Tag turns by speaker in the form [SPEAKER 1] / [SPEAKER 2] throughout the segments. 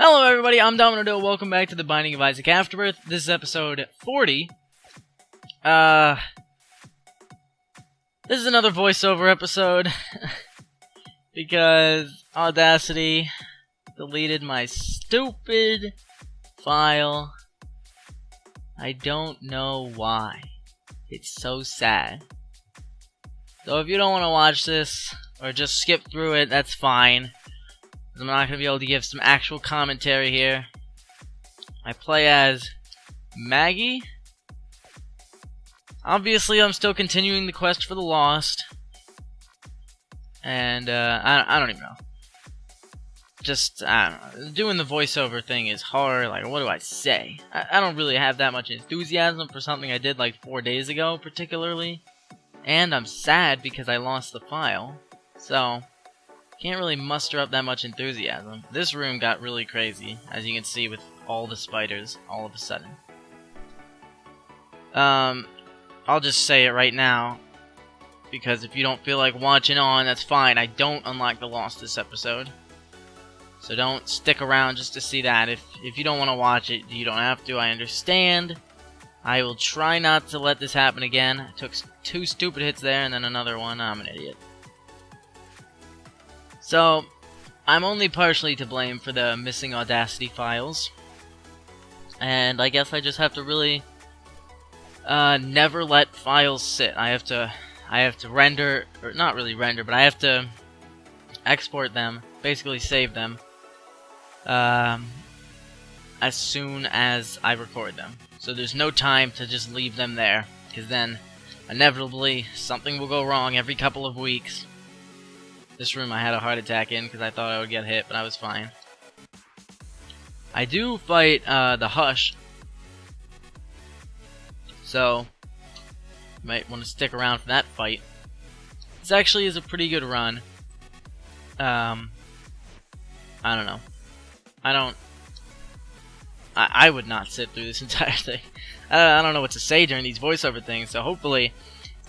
[SPEAKER 1] Hello everybody, I'm Dominodyl. Welcome back to the Binding of Isaac Afterbirth. This is episode 40. This is another voiceover episode because Audacity deleted my stupid file. I don't know why. It's so sad. So if you don't want to watch this or just skip through it, that's fine. I'm not going to be able to give some actual commentary here. I play as Maggie. Obviously, I'm still continuing the quest for the lost. And, I don't even know. Just, I don't know. Doing the voiceover thing is hard. Like, what do I say? I don't really have that much enthusiasm for something I did like 4 days ago, particularly. And I'm sad because I lost the file. So can't really muster up that much enthusiasm. This room got really crazy, as you can see with all the spiders all of a sudden. I'll just say it right now, because if you don't feel like watching on, that's fine. I don't unlock the lost this episode. So don't stick around just to see that. If you don't want to watch it, you don't have to, I understand. I will try not to let this happen again. I took 2 stupid hits there and then another one. I'm an idiot. So, I'm only partially to blame for the missing Audacity files. And I guess I just have to really never let files sit. I have to render, or not really render, but I have to export them, basically save them, as soon as I record them. So there's no time to just leave them there, because then inevitably something will go wrong every couple of weeks. This room I had a heart attack in because I thought I would get hit, but I was fine. I do fight the Hush, so you might want to stick around for that fight. This actually is a pretty good run. I don't know. I would not sit through this entire thing. I don't know what to say during these voiceover things, so hopefully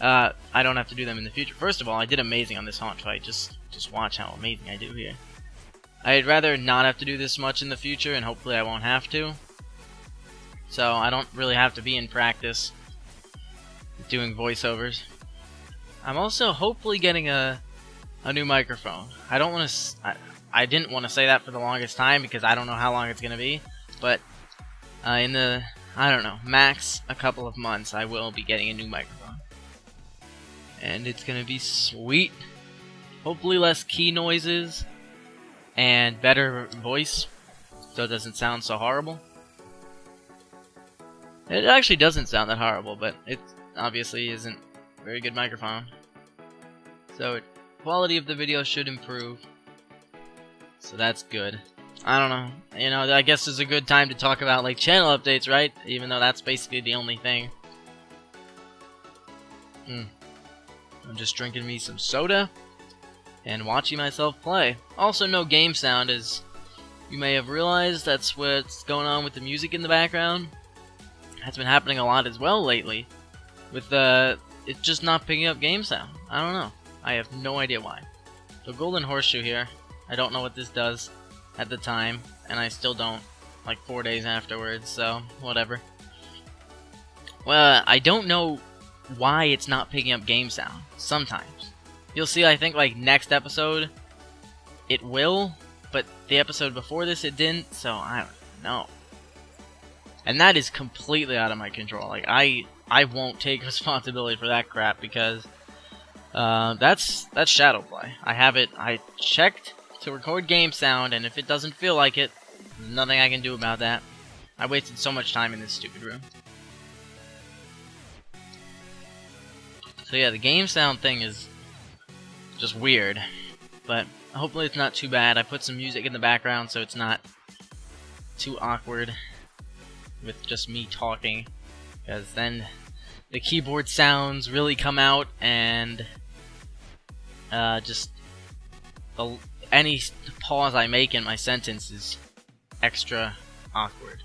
[SPEAKER 1] I don't have to do them in the future. First of all, I did amazing on this haunt fight. Just watch how amazing I do here. I'd rather not have to do this much in the future, and hopefully I won't have to. So I don't really have to be in practice doing voiceovers. I'm also hopefully getting a new microphone. I didn't want to say that for the longest time because I don't know how long it's gonna be, but in the, I don't know, max a couple of months, I will be getting a new microphone. And it's gonna be sweet. Hopefully less key noises and better voice, so it doesn't sound so horrible. It actually doesn't sound that horrible, but it obviously isn't a very good microphone. So quality of the video should improve. So that's good. I don't know. You know, I guess it's a good time to talk about like channel updates, right? Even though that's basically the only thing. I'm just drinking me some soda and watching myself play. Also, no game sound, as you may have realized. That's what's going on with the music in the background. That's been happening a lot as well lately, with it just not picking up game sound. I don't know. I have no idea why. So golden horseshoe here. I don't know what this does at the time, and I still don't, like 4 days afterwards, so whatever. Well, I don't know why it's not picking up game sound sometimes. You'll see, I think, like, next episode, it will, but the episode before this, it didn't, so I don't know. And that is completely out of my control. Like, I won't take responsibility for that crap, because that's shadow play. I checked to record game sound, and if it doesn't feel like it, there's nothing I can do about that. I wasted so much time in this stupid room. So yeah, the game sound thing is just weird, but hopefully it's not too bad. I put some music in the background so it's not too awkward with just me talking, because then the keyboard sounds really come out, and just any pause I make in my sentence is extra awkward.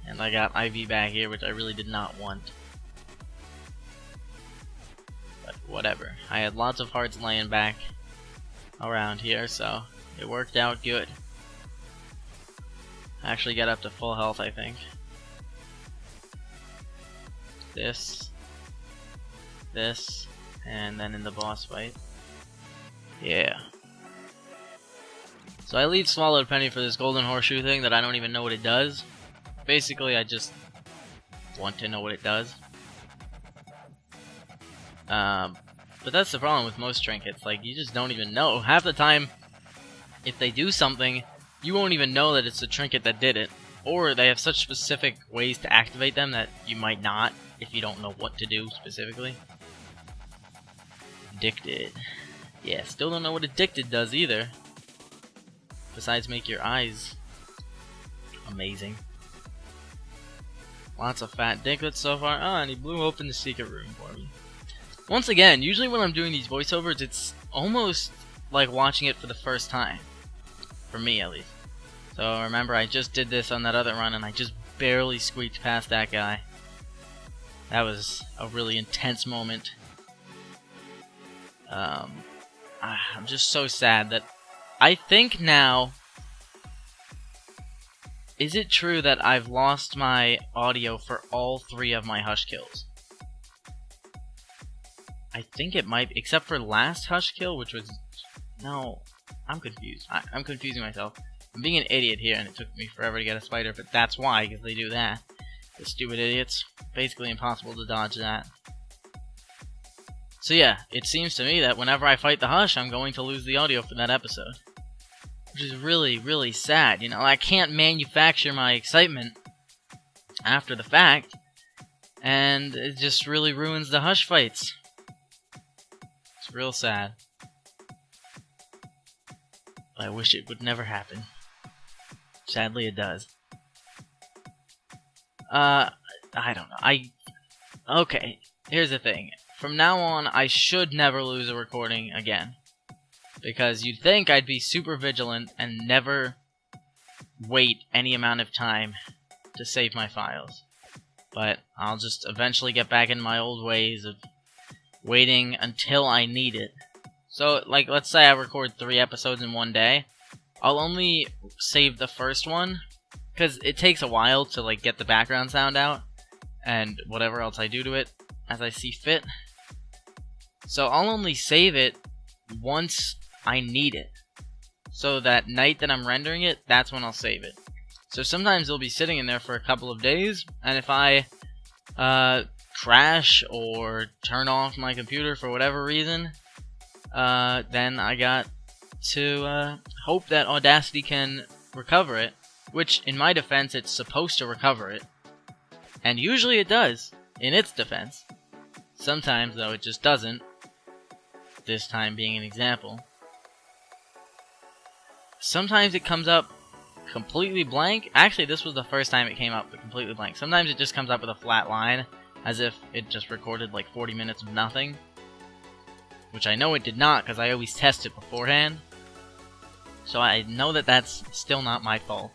[SPEAKER 1] And I got IV back here, which I really did not want. But whatever. I had lots of hearts laying back around here, so It worked out good. I actually got up to full health, I think. This, and then in the boss fight. Yeah. So I lead Swallowed Penny for this golden horseshoe thing that I don't even know what it does. Basically, I just want to know what it does. But that's the problem with most trinkets. Like, you just don't even know. Half the time, if they do something, you won't even know that it's the trinket that did it. Or they have such specific ways to activate them that you might not if you don't know what to do specifically. Addicted. Yeah, still don't know what addicted does either. Besides make your eyes amazing. Lots of fat dinklets so far. Oh, and he blew open the secret room for me. Once again, usually when I'm doing these voiceovers, it's almost like watching it for the first time. For me, at least. So remember, I just did this on that other run, and I just barely squeaked past that guy. That was a really intense moment. I'm just so sad that I think now... Is it true that I've lost my audio for all 3 of my Hush kills? I think it might, except for last Hush kill, which was... No, I'm confused. I'm confusing myself. I'm being an idiot here, and it took me forever to get a spider, but that's why, because they do that. The stupid idiots. Basically impossible to dodge that. So yeah, it seems to me that whenever I fight the Hush, I'm going to lose the audio for that episode. Which is really, really sad. You know, I can't manufacture my excitement after the fact, and it just really ruins the Hush fights. It's real sad. I wish it would never happen. Sadly, it does. I don't know. Okay, here's the thing. From now on, I should never lose a recording again. Because you'd think I'd be super vigilant and never wait any amount of time to save my files. But I'll just eventually get back in my old ways of waiting until I need it. So, like, let's say I record 3 episodes in one day. I'll only save the first one, because it takes a while to, like, get the background sound out, and whatever else I do to it as I see fit. So I'll only save it once I need it. So that night that I'm rendering it, that's when I'll save it. So sometimes it'll be sitting in there for a couple of days, and if I crash or turn off my computer for whatever reason, then I got to hope that Audacity can recover it, which, in my defense, it's supposed to recover it. And usually it does, in its defense. Sometimes, though, it just doesn't. This time being an example. Sometimes it comes up completely blank. Actually, this was the first time it came up completely blank. Sometimes it just comes up with a flat line, as if it just recorded like 40 minutes of nothing. Which I know it did not, because I always test it beforehand. So I know that that's still not my fault.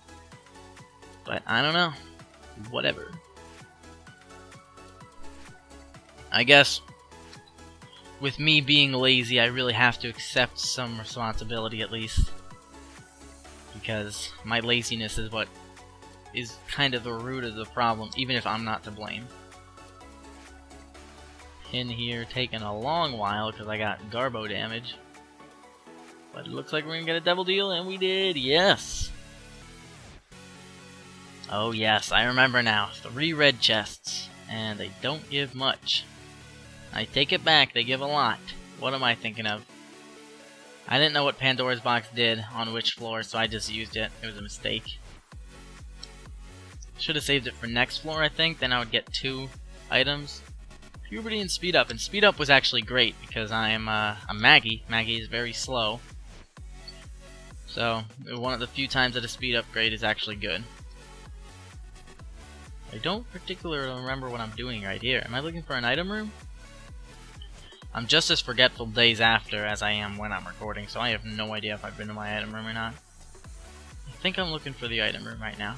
[SPEAKER 1] But I don't know. Whatever. I guess with me being lazy, I really have to accept some responsibility at least. Because my laziness is what is kind of the root of the problem, even if I'm not to blame. In here taking a long while because I got Garbo damage. But it looks like we're gonna get a double deal, and we did, yes! Oh yes, I remember now. 3 red chests, and they don't give much. I take it back, they give a lot. What am I thinking of? I didn't know what Pandora's box did on which floor, so I just used it. It was a mistake. Should have saved it for next floor, I think, then I would get 2 items. Puberty and Speed Up, and Speed Up was actually great, because I'm Maggie. Maggie is very slow. So, one of the few times that a speed upgrade is actually good. I don't particularly remember what I'm doing right here. Am I looking for an item room? I'm just as forgetful days after as I am when I'm recording, so I have no idea if I've been to my item room or not. I think I'm looking for the item room right now.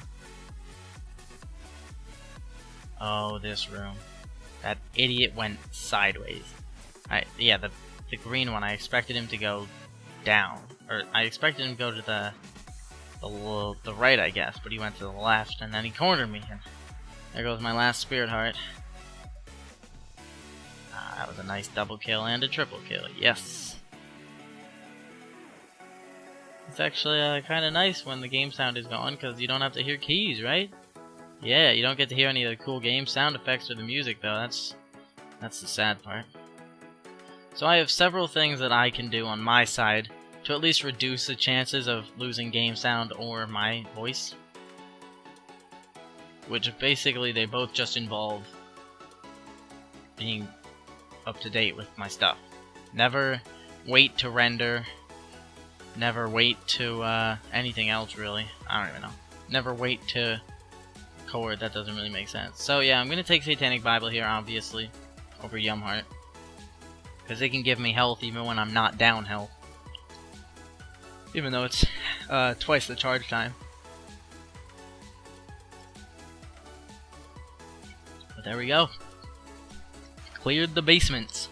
[SPEAKER 1] Oh, this room. That idiot went sideways. Yeah, the green one, I expected him to go down. Or I expected him to go to the right, I guess, but he went to the left, and then he cornered me, and there goes my last spirit heart. That was a nice double kill and a triple kill, yes! It's actually kind of nice when the game sound is gone, because you don't have to hear keys, right? Yeah, you don't get to hear any of the cool game sound effects or the music, though. That's the sad part. So I have several things that I can do on my side to at least reduce the chances of losing game sound or my voice. Which basically they both just involve being up to date with my stuff. Never wait to render. Never wait to anything else really. I don't even know. Never wait to record. That doesn't really make sense. So yeah, I'm gonna take Satanic Bible here, obviously, over Yumheart, because it can give me health even when I'm not down health. Even though it's twice the charge time. But there we go. Cleared the basements.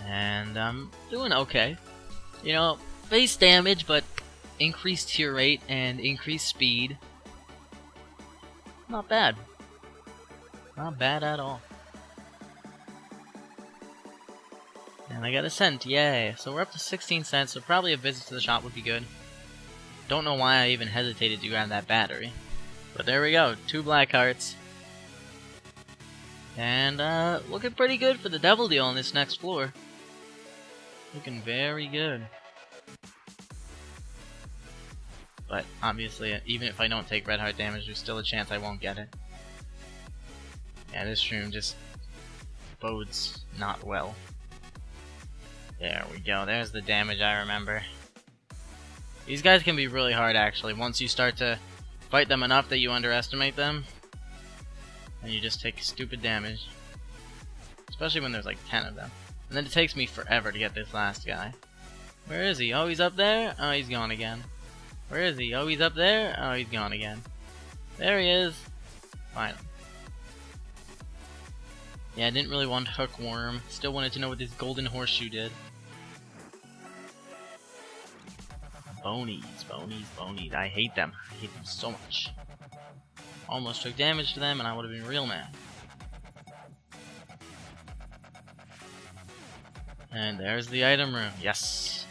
[SPEAKER 1] And I'm doing okay. You know, base damage, but increased tear rate and increased speed. Not bad. Not bad at all. And I got a cent, yay. So we're up to 16 cents, so probably a visit to the shop would be good. Don't know why I even hesitated to grab that battery. But there we go, 2 black hearts. And looking pretty good for the devil deal on this next floor. Looking very good. But obviously, even if I don't take red heart damage, there's still a chance I won't get it. Yeah, this room just bodes not well. There we go, there's the damage I remember. These guys can be really hard actually, once you start to fight them enough that you underestimate them. And you just take stupid damage. Especially when there's like 10 of them. And then it takes me forever to get this last guy. Where is he? Oh, he's up there? Oh, he's gone again. Where is he? Oh, he's up there? Oh, he's gone again. There he is. Finally. Yeah, I didn't really want Hookworm. Still wanted to know what this golden horseshoe did. Bonies, bonies, bonies. I hate them. I hate them so much. Almost took damage to them and I would have been real mad. And there's the item room. Yes!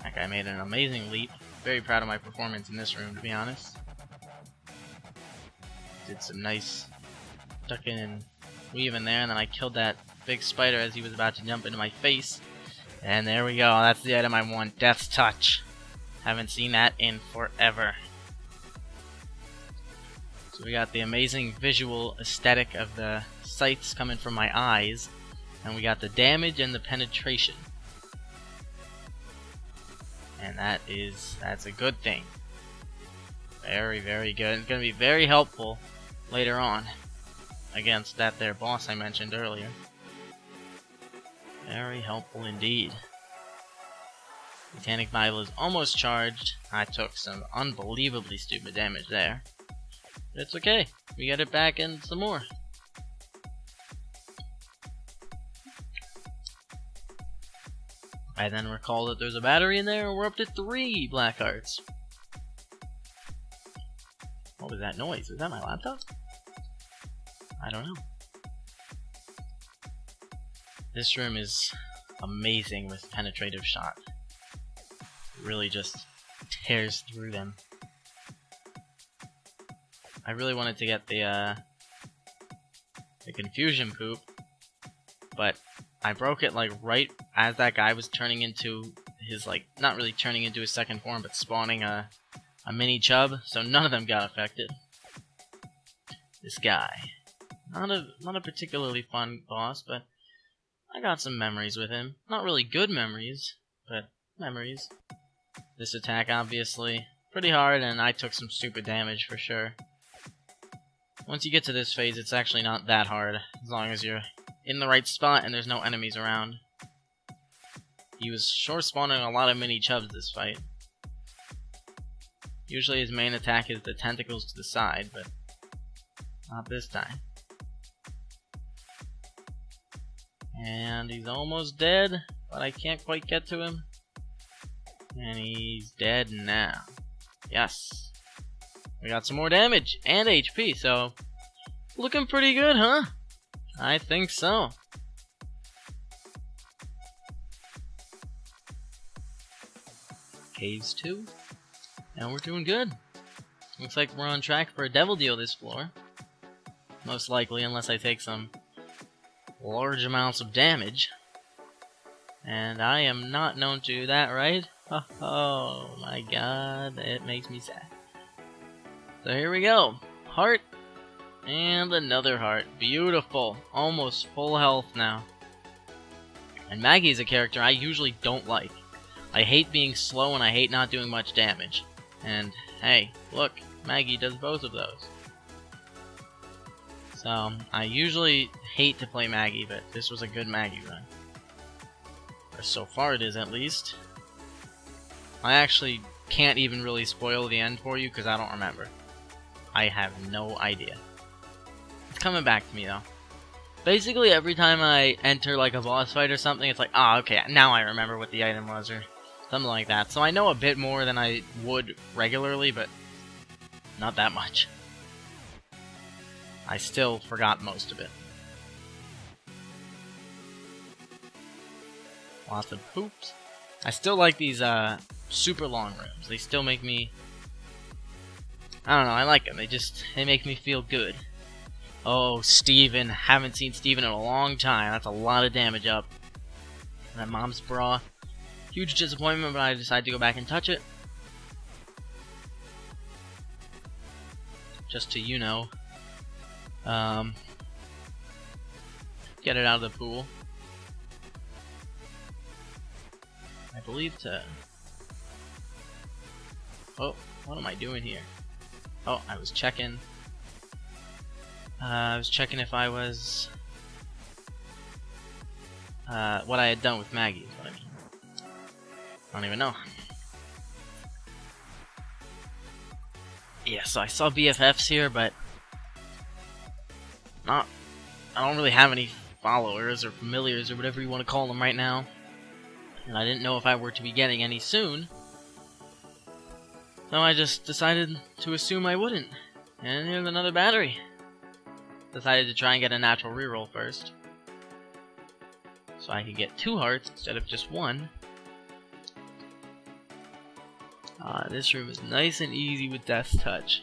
[SPEAKER 1] That guy made an amazing leap. Very proud of my performance in this room, to be honest. Did some nice ducking and weaving there, and then I killed that big spider as he was about to jump into my face. And there we go, that's the item I want, Death's Touch. Haven't seen that in forever. So we got the amazing visual aesthetic of the sights coming from my eyes, and we got the damage and the penetration. And that's a good thing. Very, very good. It's going to be very helpful later on against that there boss I mentioned earlier. Very helpful indeed. Satanic Bible is almost charged. I took some unbelievably stupid damage there. But it's okay. We got it back and some more. I then recall that there's a battery in there and we're up to 3 black hearts. What was that noise? Is that my laptop? I don't know. This room is amazing with penetrative shot. It really just tears through them. I really wanted to get the confusion poop, but I broke it like right as that guy was turning into his, like, not really turning into his second form, but spawning a mini chub, so none of them got affected. This guy. Not a particularly fun boss, but I got some memories with him. Not really good memories, but memories. This attack, obviously, pretty hard, and I took some stupid damage for sure. Once you get to this phase, it's actually not that hard, as long as you're in the right spot and there's no enemies around. He was sure spawning a lot of mini chubs this fight. Usually his main attack is the tentacles to the side, but not this time. And he's almost dead. but I can't quite get to him. And he's dead now. Yes. We got some more damage and HP, so looking pretty good, huh? I think so. Caves 2. And we're doing good. Looks like we're on track for a devil deal this floor. Most likely, unless I take some large amounts of damage. And I am not known to do that, right? Oh my god, it makes me sad. So here we go. Heart. And another heart. Beautiful. Almost full health now. And Maggie's a character I usually don't like. I hate being slow and I hate not doing much damage. And hey, look, Maggie does both of those. So, I usually hate to play Maggie, but this was a good Maggie run. Or so far it is, at least. I actually can't even really spoil the end for you, because I don't remember. I have no idea. It's coming back to me, though. Basically, every time I enter, like, a boss fight or something, it's like, ah, okay, now I remember what the item was, or something like that. So I know a bit more than I would regularly, but not that much. I still forgot most of it. Lots of poops. I still like these super long rooms. They still make me... I don't know, I like them. They make me feel good. Oh, Steven. Haven't seen Steven in a long time. That's a lot of damage up. That mom's bra. Huge disappointment, but I decided to go back and touch it. Just to, you know, get it out of the pool. I believe to... Oh, what am I doing here? Oh, I was checking. I was checking if I was... what I had done with Maggie is what I mean. I don't even know. Yeah, so I saw BFFs here, but... I don't really have any followers or familiars or whatever you want to call them right now. And I didn't know if I were to be getting any soon. So I just decided to assume I wouldn't. And here's another battery. Decided to try and get a natural reroll first. So I could get 2 hearts instead of just 1. This room is nice and easy with Death's Touch.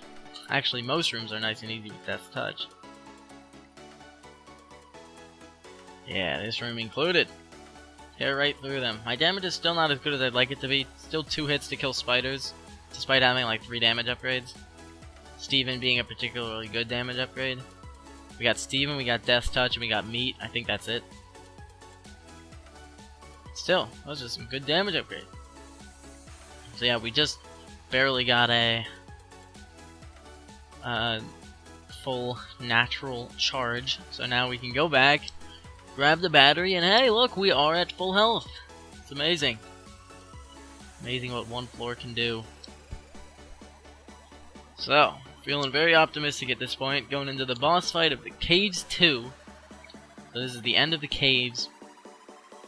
[SPEAKER 1] Actually, most rooms are nice and easy with Death's Touch. Yeah, this room included. Tear right through them. My damage is still not as good as I'd like it to be. Still 2 hits to kill spiders, despite having like 3 damage upgrades. Steven being a particularly good damage upgrade. We got Steven, we got Death's Touch, and we got Meat. I think that's it. Still, those are some good damage upgrades. So yeah, we just barely got a full natural charge. So now we can go back, grab the battery, and hey, look, we are at full health. It's amazing. Amazing what one floor can do. So, feeling very optimistic at this point, going into the boss fight of the Caves 2. So this is the end of the caves,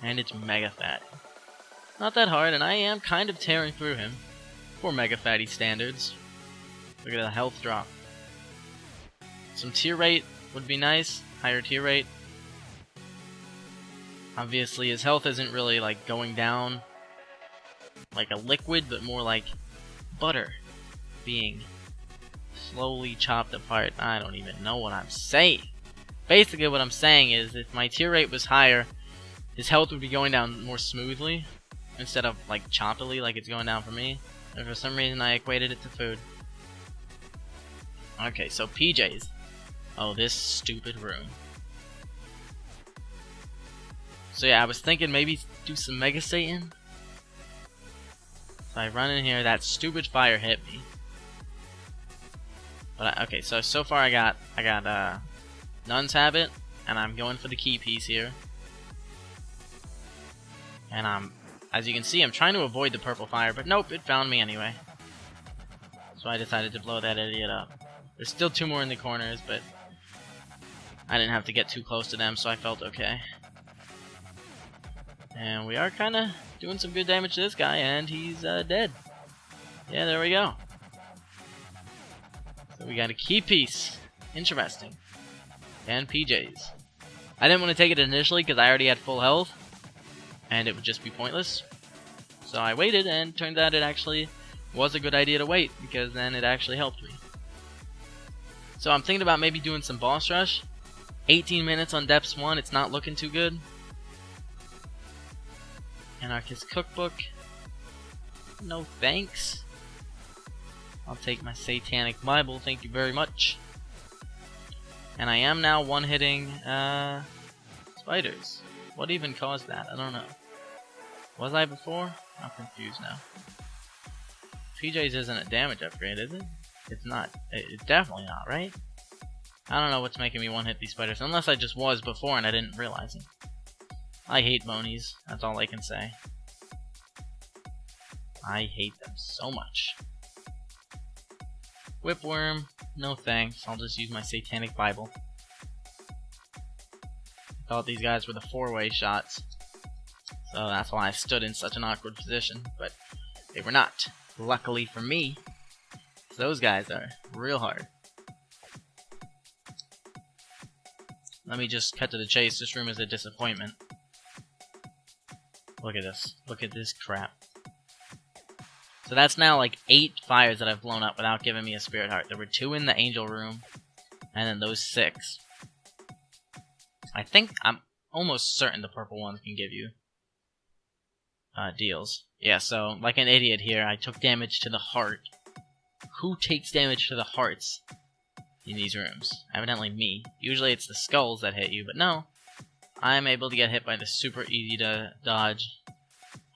[SPEAKER 1] and it's Mega Fatty. Not that hard, and I am kind of tearing through him. For Mega Fatty standards. Look at the health drop. Some tier rate would be nice. Higher tier rate. Obviously, his health isn't really like going down like a liquid, but more like butter being slowly chopped apart. I don't even know what I'm saying. Basically, what I'm saying is if my tier rate was higher, his health would be going down more smoothly instead of like choppily like it's going down for me. And for some reason, I equated it to food. Okay, so PJs. Oh, this stupid room. So yeah, I was thinking maybe do some Mega Satan. So I run in here, that stupid fire hit me. But okay, so far I got Nun's Habit, and I'm going for the key piece here. And as you can see, I'm trying to avoid the purple fire, but nope, it found me anyway. So I decided to blow that idiot up. There's still 2 more in the corners, but I didn't have to get too close to them, so I felt okay. And we are kind of doing some good damage to this guy, and he's dead. Yeah, there we go. So we got a key piece. Interesting. And PJs. I didn't want to take it initially because I already had full health, and it would just be pointless. So I waited, and turned out it actually was a good idea to wait, because then it actually helped me. So I'm thinking about maybe doing some boss rush. 18 minutes on Depths 1, it's not looking too good. Anarchist Cookbook. No thanks. I'll take my Satanic Bible, thank you very much. And I am now one-hitting spiders. What even caused that? I don't know. Was I before? I'm confused now. PJ's isn't a damage upgrade, is it? It's not. It's definitely not, right? I don't know what's making me one-hit these spiders, unless I just was before and I didn't realize it. I hate bonies, that's all I can say. I hate them so much. Whipworm, no thanks, I'll just use my Satanic Bible. I thought these guys were the 4-way shots, so that's why I stood in such an awkward position, but they were not. Luckily for me, those guys are real hard. Let me just cut to the chase, this room is a disappointment. Look at this. Look at this crap. So that's now like 8 fires that I've blown up without giving me a Spirit Heart. There were 2 in the Angel Room, and then those 6. I think, I'm almost certain the purple ones can give you deals. Yeah, so, like an idiot here, I took damage to the heart. Who takes damage to the hearts in these rooms? Evidently me. Usually it's the skulls that hit you, but no. I'm able to get hit by the super easy to dodge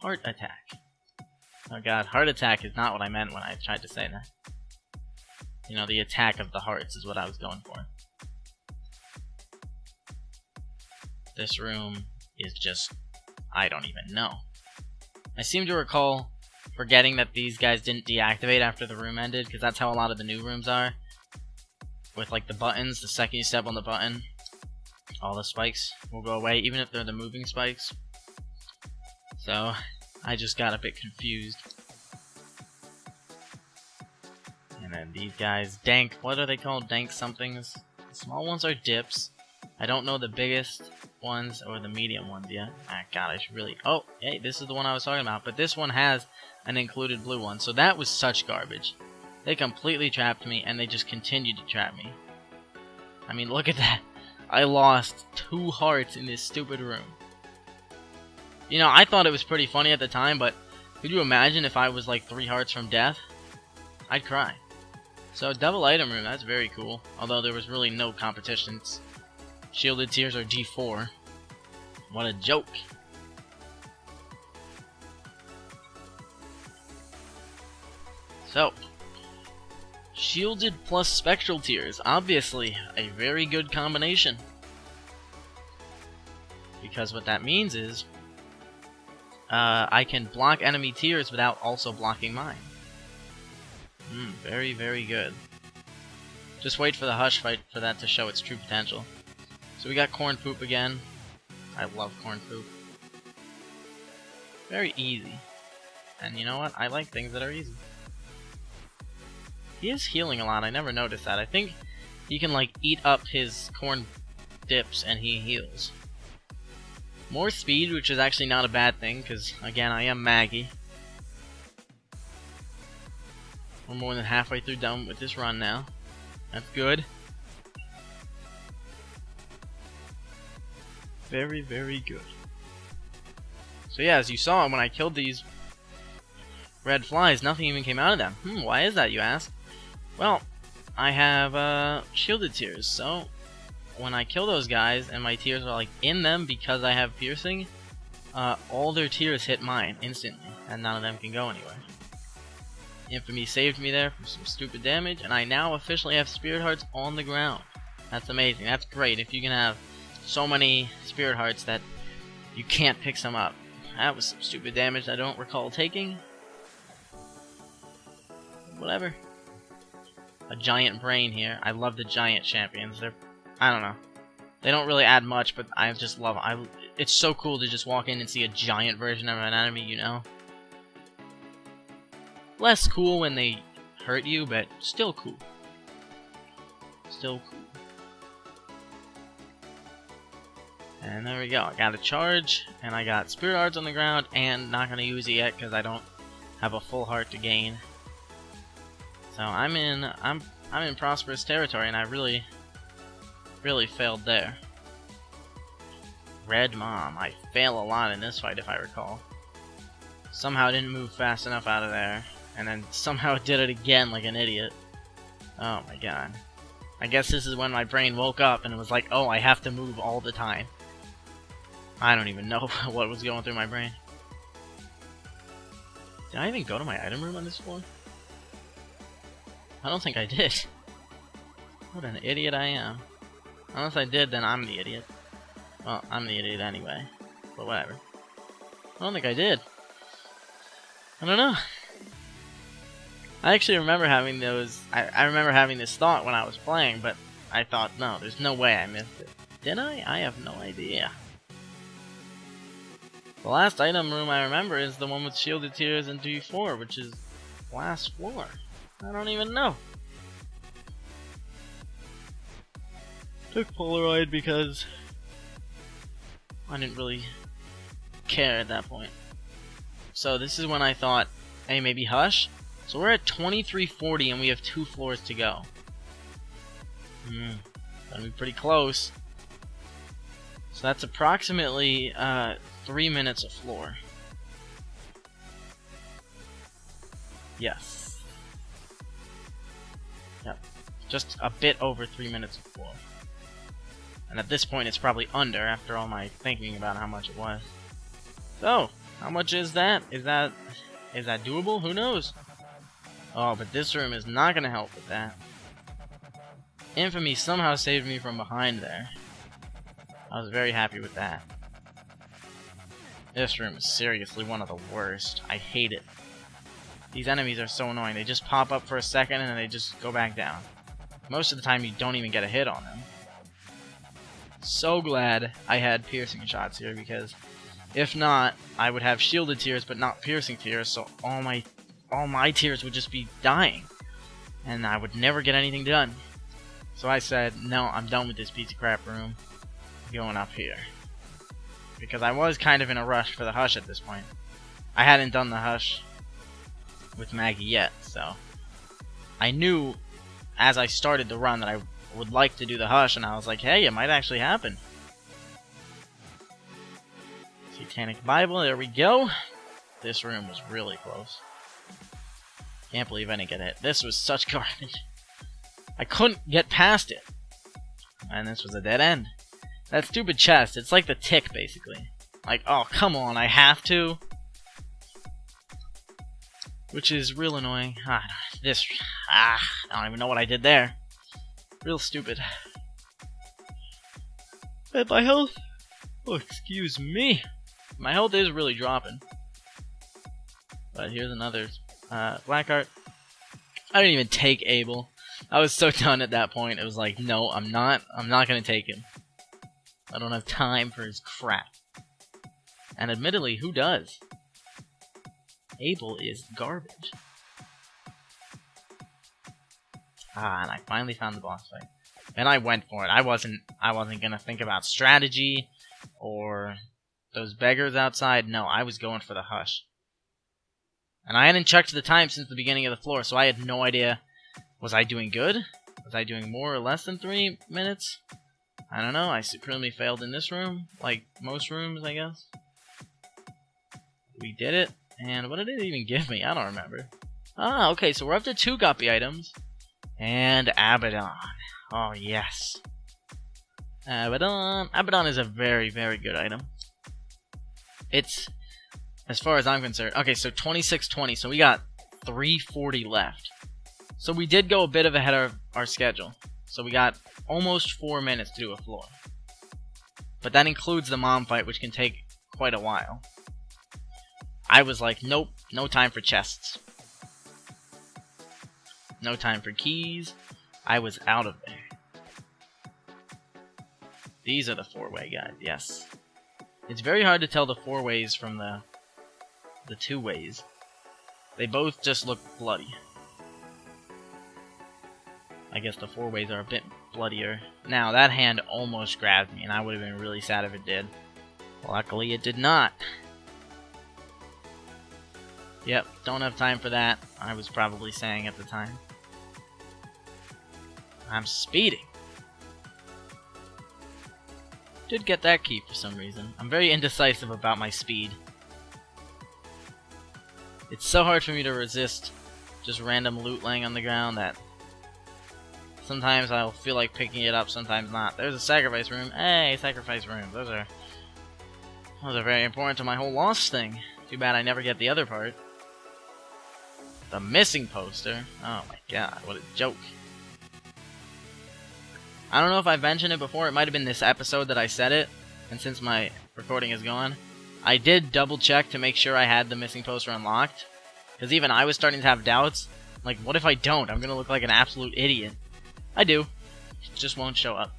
[SPEAKER 1] heart attack. Oh god, heart attack is not what I meant when I tried to say that. You know, the attack of the hearts is what I was going for. This room is just... I don't even know. I seem to recall forgetting that these guys didn't deactivate after the room ended, because that's how a lot of the new rooms are. With like the buttons, the second you step on the button, all the spikes will go away, even if they're the moving spikes. So, I just got a bit confused. And then these guys, dank, what are they called? Dank somethings? The small ones are dips. I don't know the biggest ones or the medium ones yet. Ah, god, I should really... Oh, hey, this is the one I was talking about. But this one has an included blue one, so that was such garbage. They completely trapped me, and they just continued to trap me. I mean, look at that. I lost 2 hearts in this stupid room. You know, I thought it was pretty funny at the time, but could you imagine if I was like 3 hearts from death? I'd cry. So, double item room, that's very cool. Although there was really no competitions. Shielded Tears are D4. What a joke. So, Shielded plus Spectral Tears, obviously a very good combination. Because what that means is, I can block enemy tears without also blocking mine. Very, very good. Just wait for the Hush fight for that to show its true potential. So we got Corn Poop again. I love Corn Poop. Very easy. And you know what? I like things that are easy. He is healing a lot, I never noticed that. I think he can like eat up his corn dips and he heals. More speed, which is actually not a bad thing, because again, I am Maggie. We're more than halfway through done with this run now. That's good. Very, very good. So yeah, as you saw, when I killed these red flies, nothing even came out of them. Why is that, you ask? Well, I have shielded tears, so when I kill those guys and my tears are like in them because I have piercing, all their tears hit mine instantly, and none of them can go anywhere. Infamy saved me there from some stupid damage, and I now officially have Spirit Hearts on the ground. That's amazing. That's great if you can have so many Spirit Hearts that you can't pick some up. That was some stupid damage I don't recall taking. Whatever. A giant brain here. I love the giant champions. I don't know. They don't really add much, but I just love them. it's so cool to just walk in and see a giant version of an enemy, you know? Less cool when they hurt you, but still cool. Still cool. And there we go. I got a charge, and I got Spirit Hearts on the ground, and not gonna use it yet because I don't have a full heart to gain. So I'm in prosperous territory, and I really failed there. Red Mom. I fail a lot in this fight, if I recall. Somehow didn't move fast enough out of there, and then somehow did it again like an idiot. Oh my god. I guess this is when my brain woke up and it was like, oh, I have to move all the time. I don't even know what was going through my brain. Did I even go to my item room on this floor? I don't think I did. What an idiot I am. Unless I did, then I'm the idiot. Well, I'm the idiot anyway. But whatever. I don't think I did. I don't know. I actually remember having those... I remember having this thought when I was playing, but I thought, no, there's no way I missed it. Did I? I have no idea. The last item room I remember is the one with Shielded Tears and D4, which is last floor. I don't even know. Took Polaroid because I didn't really care at that point. So this is when I thought, hey, maybe Hush? So we're at 2340 and we have 2 floors to go. Gonna be pretty close. So that's approximately 3 minutes a floor. Yes. Yep. Just a bit over 3 minutes a floor. And at this point it's probably under after all my thinking about how much it was. So, how much is that? Is that doable? Who knows? Oh, but this room is not gonna help with that. Infamy somehow saved me from behind there. I was very happy with that. This room is seriously one of the worst. I hate it. These enemies are so annoying. They just pop up for a second and then they just go back down. Most of the time you don't even get a hit on them. So glad I had piercing shots here, because if not, I would have shielded tears but not piercing tears, so all my tears would just be dying. And I would never get anything done. So I said, no, I'm done with this piece of crap room. I'm going up here. Because I was kind of in a rush for the Hush at this point. I hadn't done the Hush with Maggie yet, so I knew as I started the run that I would like to do the Hush, and I was like, hey, it might actually happen. Satanic Bible, there we go. This room was really close. Can't believe I didn't get hit. This was such garbage. I couldn't get past it. And this was a dead end. That stupid chest, it's like the tick, basically. Like, oh, come on, I have to. Which is real annoying. I don't even know what I did there. Real stupid. And my health... Oh, excuse me. My health is really dropping. But here's another black art. I didn't even take Abel. I was so done at that point. It was like, no, I'm not gonna take him. I don't have time for his crap. And admittedly, who does? Abel is garbage. And I finally found the boss fight. And I went for it. I wasn't gonna think about strategy or those beggars outside. No, I was going for the Hush. And I hadn't checked the time since the beginning of the floor, so I had no idea. Was I doing good? Was I doing more or less than 3 minutes? I don't know. I supremely failed in this room, like most rooms, I guess. We did it. And what did it even give me? I don't remember. Ah, okay, so we're up to 2 guppy items. And Abaddon. Oh, yes. Abaddon. Abaddon is a very, very good item. It's, as far as I'm concerned... Okay, so 2620, so we got 340 left. So we did go a bit of ahead of our schedule. So we got almost 4 minutes to do a floor. But that includes the mom fight, which can take quite a while. I was like, nope, no time for chests. No time for keys. I was out of there. These are the 4-way guys, yes. It's very hard to tell the 4 ways from the 2 ways. They both just look bloody. I guess the 4 ways are a bit bloodier. Now, that hand almost grabbed me, and I would have been really sad if it did. Luckily, it did not. Yep, don't have time for that, I was probably saying at the time. I'm speeding. Did get that key for some reason. I'm very indecisive about my speed. It's so hard for me to resist just random loot laying on the ground that sometimes I'll feel like picking it up, sometimes not. There's a sacrifice room. Hey, sacrifice room. Those are very important to my whole lost thing. Too bad I never get the other part. The missing poster. Oh my god, what a joke. I don't know if I've mentioned it before. It might have been this episode that I said it, and since my recording is gone, I did double check to make sure I had the missing poster unlocked, because even I was starting to have doubts. Like, what if I don't? I'm gonna look like an absolute idiot. I do. It just won't show up.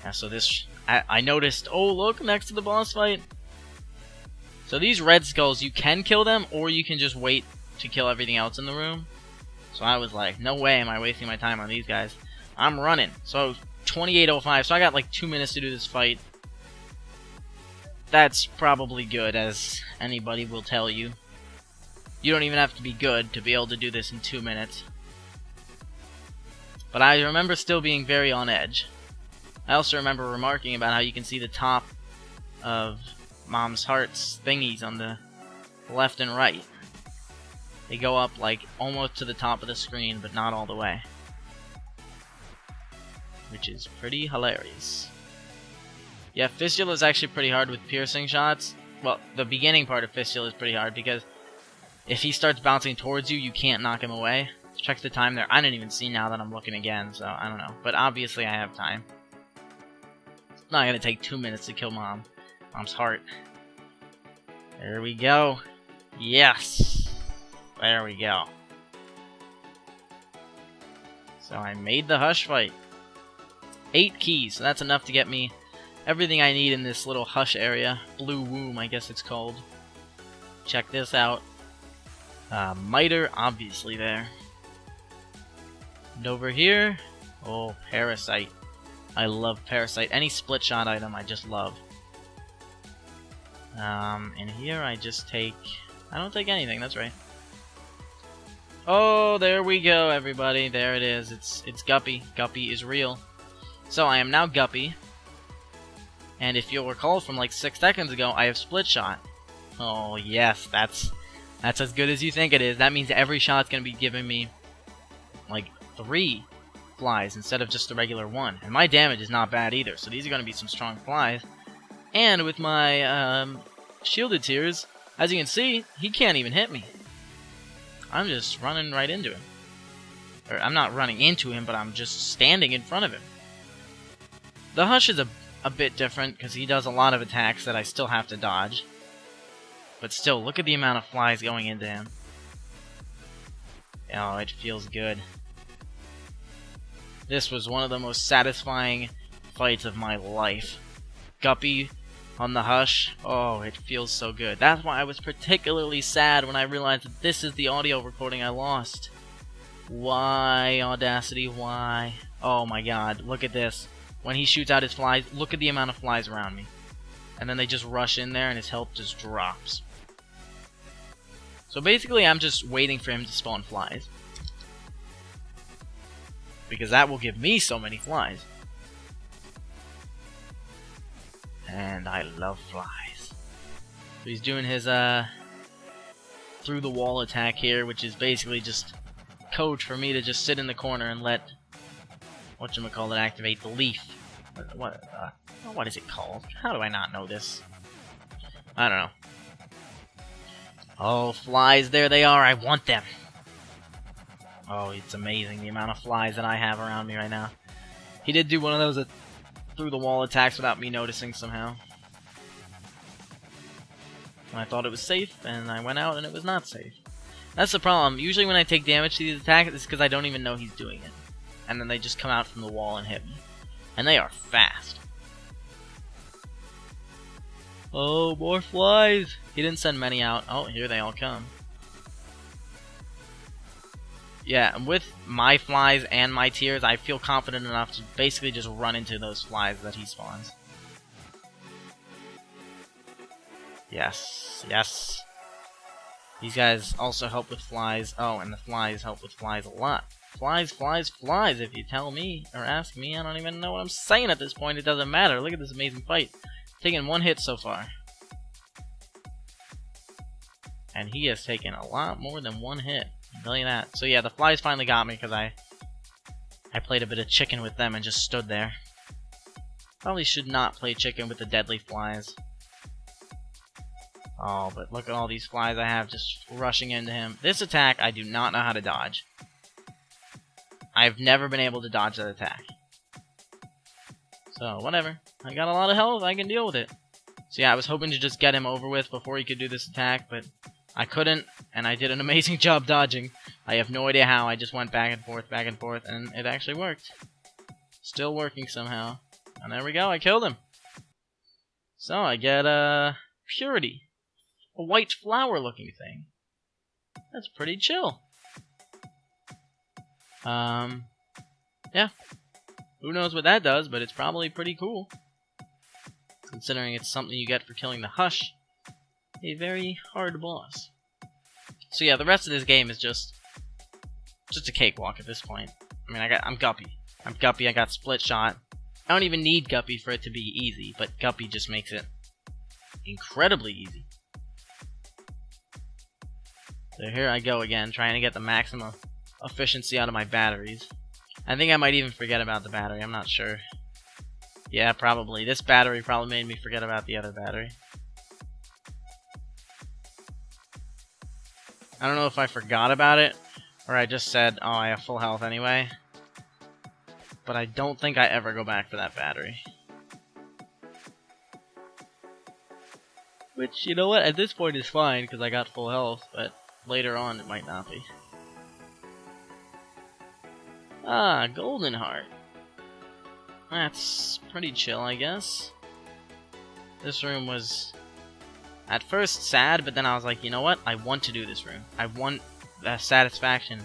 [SPEAKER 1] Yeah, so this... I noticed... Oh, look, next to the boss fight. So these red skulls, you can kill them, or you can just wait to kill everything else in the room. So I was like, no way am I wasting my time on these guys. I'm running. So 28:05, so I got like 2 minutes to do this fight. That's probably good, as anybody will tell you. You don't even have to be good to be able to do this in 2 minutes. But I remember still being very on edge. I also remember remarking about how you can see the top of Mom's Heart's thingies on the left and right. They go up like almost to the top of the screen, but not all the way. Which is pretty hilarious. Yeah, Fistula is actually pretty hard with piercing shots. Well, the beginning part of Fistula is pretty hard because if he starts bouncing towards you, you can't knock him away. Check the time there. I didn't even see now that I'm looking again, so I don't know. But obviously I have time. It's not gonna take 2 minutes to kill Mom's heart. There we go. Yes! There we go. So I made the Hush fight. 8 keys, so that's enough to get me everything I need in this little Hush area. Blue Womb, I guess it's called. Check this out. Miter, obviously there. And over here, oh, Parasite. I love Parasite. Any split shot item I just love. In here I just take... I don't take anything, that's right. Oh, there we go, everybody. There it is. It's Guppy. Guppy is real. So I am now Guppy. And if you'll recall from like 6 seconds ago, I have split shot. Oh yes, that's as good as you think it is. That means every shot's gonna be giving me like 3 flies instead of just the regular 1. And my damage is not bad either, so these are gonna be some strong flies. And with my shielded tears, as you can see, he can't even hit me. I'm just running right into him. Or I'm not running into him, but I'm just standing in front of him. The Hush is a bit different because he does a lot of attacks that I still have to dodge. But still, look at the amount of flies going into him. Oh, it feels good. This was one of the most satisfying fights of my life. Guppy on the Hush. Oh, it feels so good. That's why I was particularly sad when I realized that this is the audio recording I lost. Why, Audacity, why? Oh my god, look at this. When he shoots out his flies, look at the amount of flies around me. And then they just rush in there and his health just drops. So basically I'm just waiting for him to spawn flies. Because that will give me so many flies. And I love flies. So he's doing his through the wall attack here, which is basically just code for me to just sit in the corner and let whatchamacallit activate the leaf. What is it called? How do I not know this? I don't know. Oh, flies, there they are. I want them. Oh, it's amazing the amount of flies that I have around me right now. He did do one of those through the wall attacks without me noticing somehow. And I thought it was safe, and I went out and it was not safe. That's the problem. Usually when I take damage to these attacks, it's because I don't even know he's doing it. And then they just come out from the wall and hit me. And they are fast. Oh, more flies! He didn't send many out. Oh, here they all come. Yeah, and with my flies and my tears, I feel confident enough to basically just run into those flies that he spawns. Yes, yes. These guys also help with flies. Oh, and the flies help with flies a lot. Flies, flies, flies, if you tell me, or ask me. I don't even know what I'm saying at this point. It doesn't matter. Look at this amazing fight. Taken 1 hit so far. And he has taken a lot more than 1 hit. I'll tell you that. So yeah, the flies finally got me because I played a bit of chicken with them and just stood there. Probably should not play chicken with the deadly flies. Oh, but look at all these flies I have just rushing into him. This attack, I do not know how to dodge. I've never been able to dodge that attack. So, whatever. I got a lot of health, I can deal with it. So yeah, I was hoping to just get him over with before he could do this attack, but I couldn't, and I did an amazing job dodging. I have no idea how, I just went back and forth, and it actually worked. Still working somehow. And there we go, I killed him. So, I get, Purity. A white flower looking thing. That's pretty chill. Yeah. Who knows what that does, but it's probably pretty cool. Considering it's something you get for killing the Hush. A very hard boss. So yeah, the rest of this game is just a cakewalk at this point. I mean, I'm Guppy. I'm Guppy, I got Split Shot. I don't even need Guppy for it to be easy, but Guppy just makes it incredibly easy. So here I go again, trying to get the maximum efficiency out of my batteries. I think I might even forget about the battery, I'm not sure. Yeah, probably. This battery probably made me forget about the other battery. I don't know if I forgot about it, or I just said, oh, I have full health anyway. But I don't think I ever go back for that battery. Which, you know what, at this point is fine, because I got full health, but later on it might not be. Ah, Golden Heart. That's pretty chill, I guess. This room was at first sad, but then I was like, you know what? I want to do this room. I want the satisfaction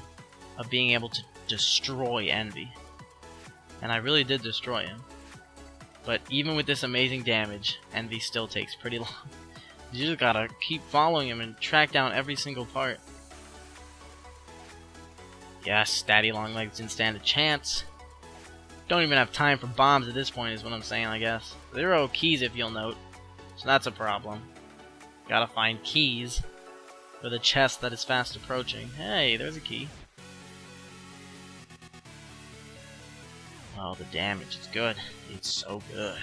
[SPEAKER 1] of being able to destroy Envy. And I really did destroy him. But even with this amazing damage, Envy still takes pretty long. You just gotta keep following him and track down every single part. Yes, Daddy Longlegs didn't stand a chance. Don't even have time for bombs at this point is what I'm saying, I guess. 0 keys if you'll note. So that's a problem. Gotta find keys for the chest that is fast approaching. Hey, there's a key. Oh, the damage is good. It's so good.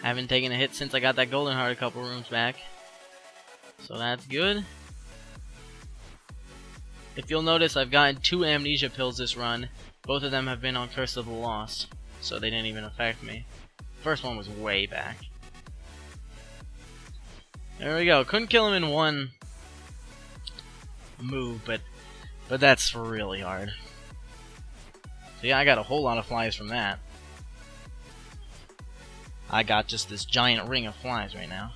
[SPEAKER 1] Haven't taken a hit since I got that Golden Heart a couple rooms back. So that's good. If you'll notice, I've gotten 2 amnesia pills this run. Both of them have been on Curse of the Lost, so they didn't even affect me. First one was way back. There we go. Couldn't kill him in one move, but that's really hard. So yeah, I got a whole lot of flies from that. I got just this giant ring of flies right now.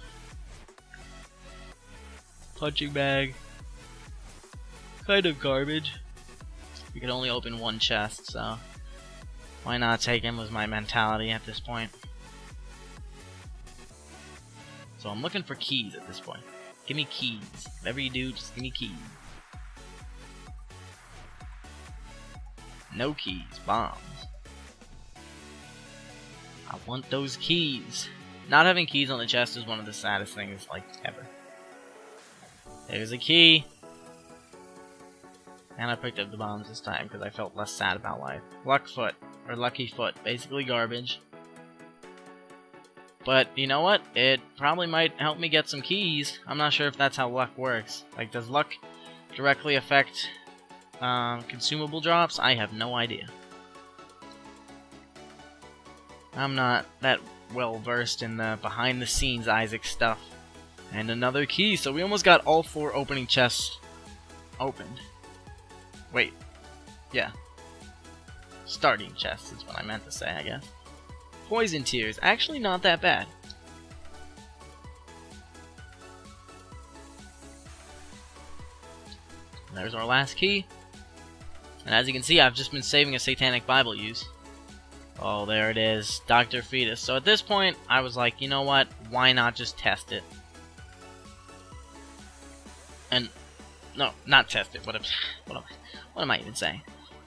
[SPEAKER 1] Punching bag. Kind of garbage. We could only open 1 chest, so why not take him was my mentality at this point. So I'm looking for keys at this point. Give me keys. Whatever you do, just give me keys. No keys. Bombs. I want those keys. Not having keys on the chest is one of the saddest things, like, ever. There's a key. And I picked up the bombs this time because I felt less sad about life. Luck Foot, or Lucky Foot, basically garbage. But, you know what? It probably might help me get some keys. I'm not sure if that's how luck works. Like, does luck directly affect consumable drops? I have no idea. I'm not that well versed in the behind-the-scenes Isaac stuff. And another key, so we almost got all 4 opening chests opened. Wait. Yeah. Starting chests is what I meant to say, I guess. Poison Tears. Actually not that bad. And there's our last key. And as you can see, I've just been saving a satanic Bible use. Oh, there it is. Dr. Fetus. So at this point, I was like, you know what? Why not just test it? And, no, not test it. What am I even saying?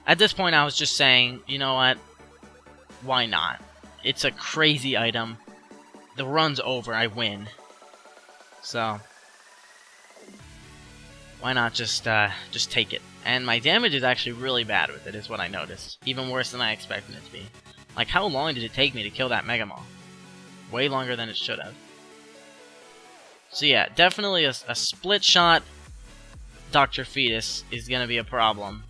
[SPEAKER 1] At this point, I was just saying, you know what? Why not? It's a crazy item. The run's over. I win. So, why not just take it? And my damage is actually really bad with it, is what I noticed. Even worse than I expected it to be. Like, how long did it take me to kill that Mega Maw? Way longer than it should have. So yeah, definitely a split shot Dr. Fetus is going to be a problem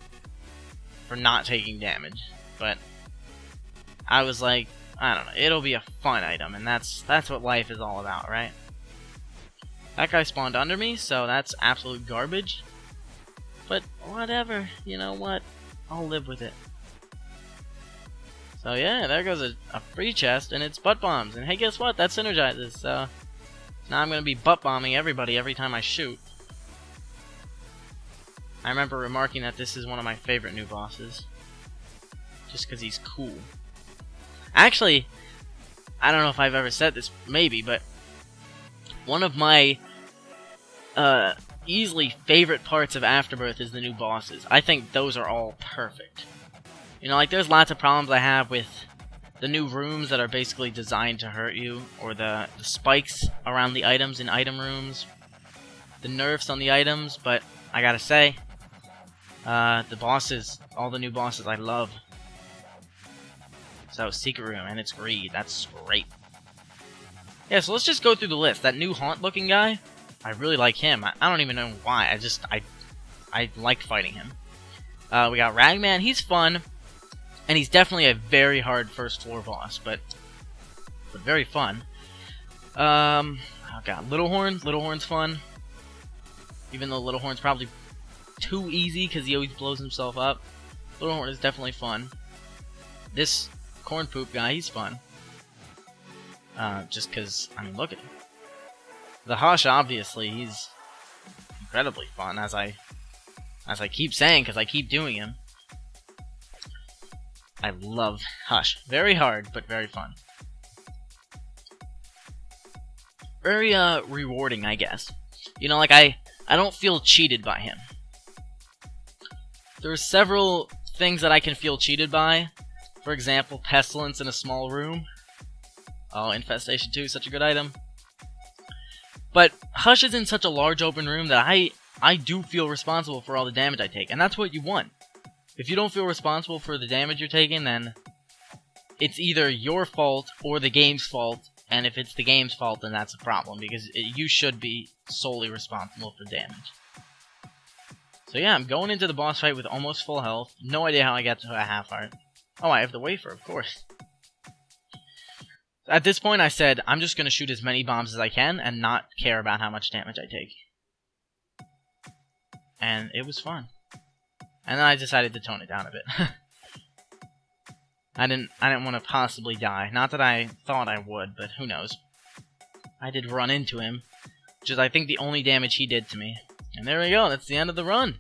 [SPEAKER 1] for not taking damage. But I was like, I don't know, it'll be a fun item, and that's what life is all about, right? That guy spawned under me, so that's absolute garbage. But whatever, you know what? I'll live with it. So yeah, there goes a free chest, and it's butt bombs. And hey, guess what? That synergizes, so now I'm going to be butt bombing everybody every time I shoot. I remember remarking that this is one of my favorite new bosses. Just because he's cool. Actually, I don't know if I've ever said this, maybe, but one of my easily favorite parts of Afterbirth is the new bosses. I think those are all perfect. You know, like, there's lots of problems I have with the new rooms that are basically designed to hurt you, or the spikes around the items in item rooms, the nerfs on the items, but I gotta say, the bosses, all the new bosses I love. So, Secret Room, and it's Greed, that's great. Yeah, so let's just go through the list. That new Haunt-looking guy, I really like him. I don't even know why, I like fighting him. We got Ragman, he's fun. And he's definitely a very hard first floor boss, but very fun. Oh god, Littlehorn. Littlehorn's fun. Even though Littlehorn's probably too easy because he always blows himself up. Littlehorn is definitely fun. This corn poop guy, he's fun. Just because, I mean, look at him. The Hush, obviously, he's incredibly fun, as I keep saying, because I keep doing him. I love Hush. Very hard, but very fun. Very, rewarding, I guess. You know, like, I don't feel cheated by him. There are several things that I can feel cheated by. For example, Pestilence in a small room. Oh, Infestation 2, such a good item. But Hush is in such a large open room that I do feel responsible for all the damage I take, and that's what you want. If you don't feel responsible for the damage you're taking, then it's either your fault or the game's fault, and if it's the game's fault, then that's a problem, because you should be solely responsible for damage. So yeah, I'm going into the boss fight with almost full health. No idea how I got to a half heart. Oh, I have the wafer, of course. At this point, I said, I'm just going to shoot as many bombs as I can and not care about how much damage I take. And it was fun. And then I decided to tone it down a bit. I didn't want to possibly die. Not that I thought I would, but who knows. I did run into him, which is, I think, the only damage he did to me. And there we go, that's the end of the run.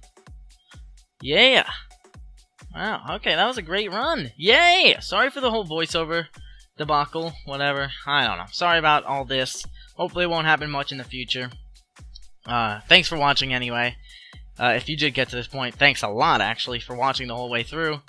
[SPEAKER 1] Yeah! Wow, okay, that was a great run. Yay! Sorry for the whole voiceover debacle, whatever. I don't know. Sorry about all this. Hopefully it won't happen much in the future. Thanks for watching anyway. If you did get to this point, thanks a lot, actually, for watching the whole way through.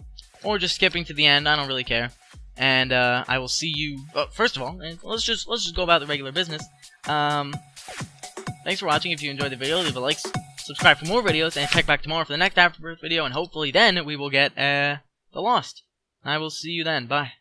[SPEAKER 1] Or just skipping to the end, I don't really care. And, I will see you... first of all, let's just go about the regular business. Thanks for watching. If you enjoyed the video, leave a like, subscribe for more videos, and check back tomorrow for the next Afterbirth video, and hopefully then we will get, The Lost. I will see you then. Bye.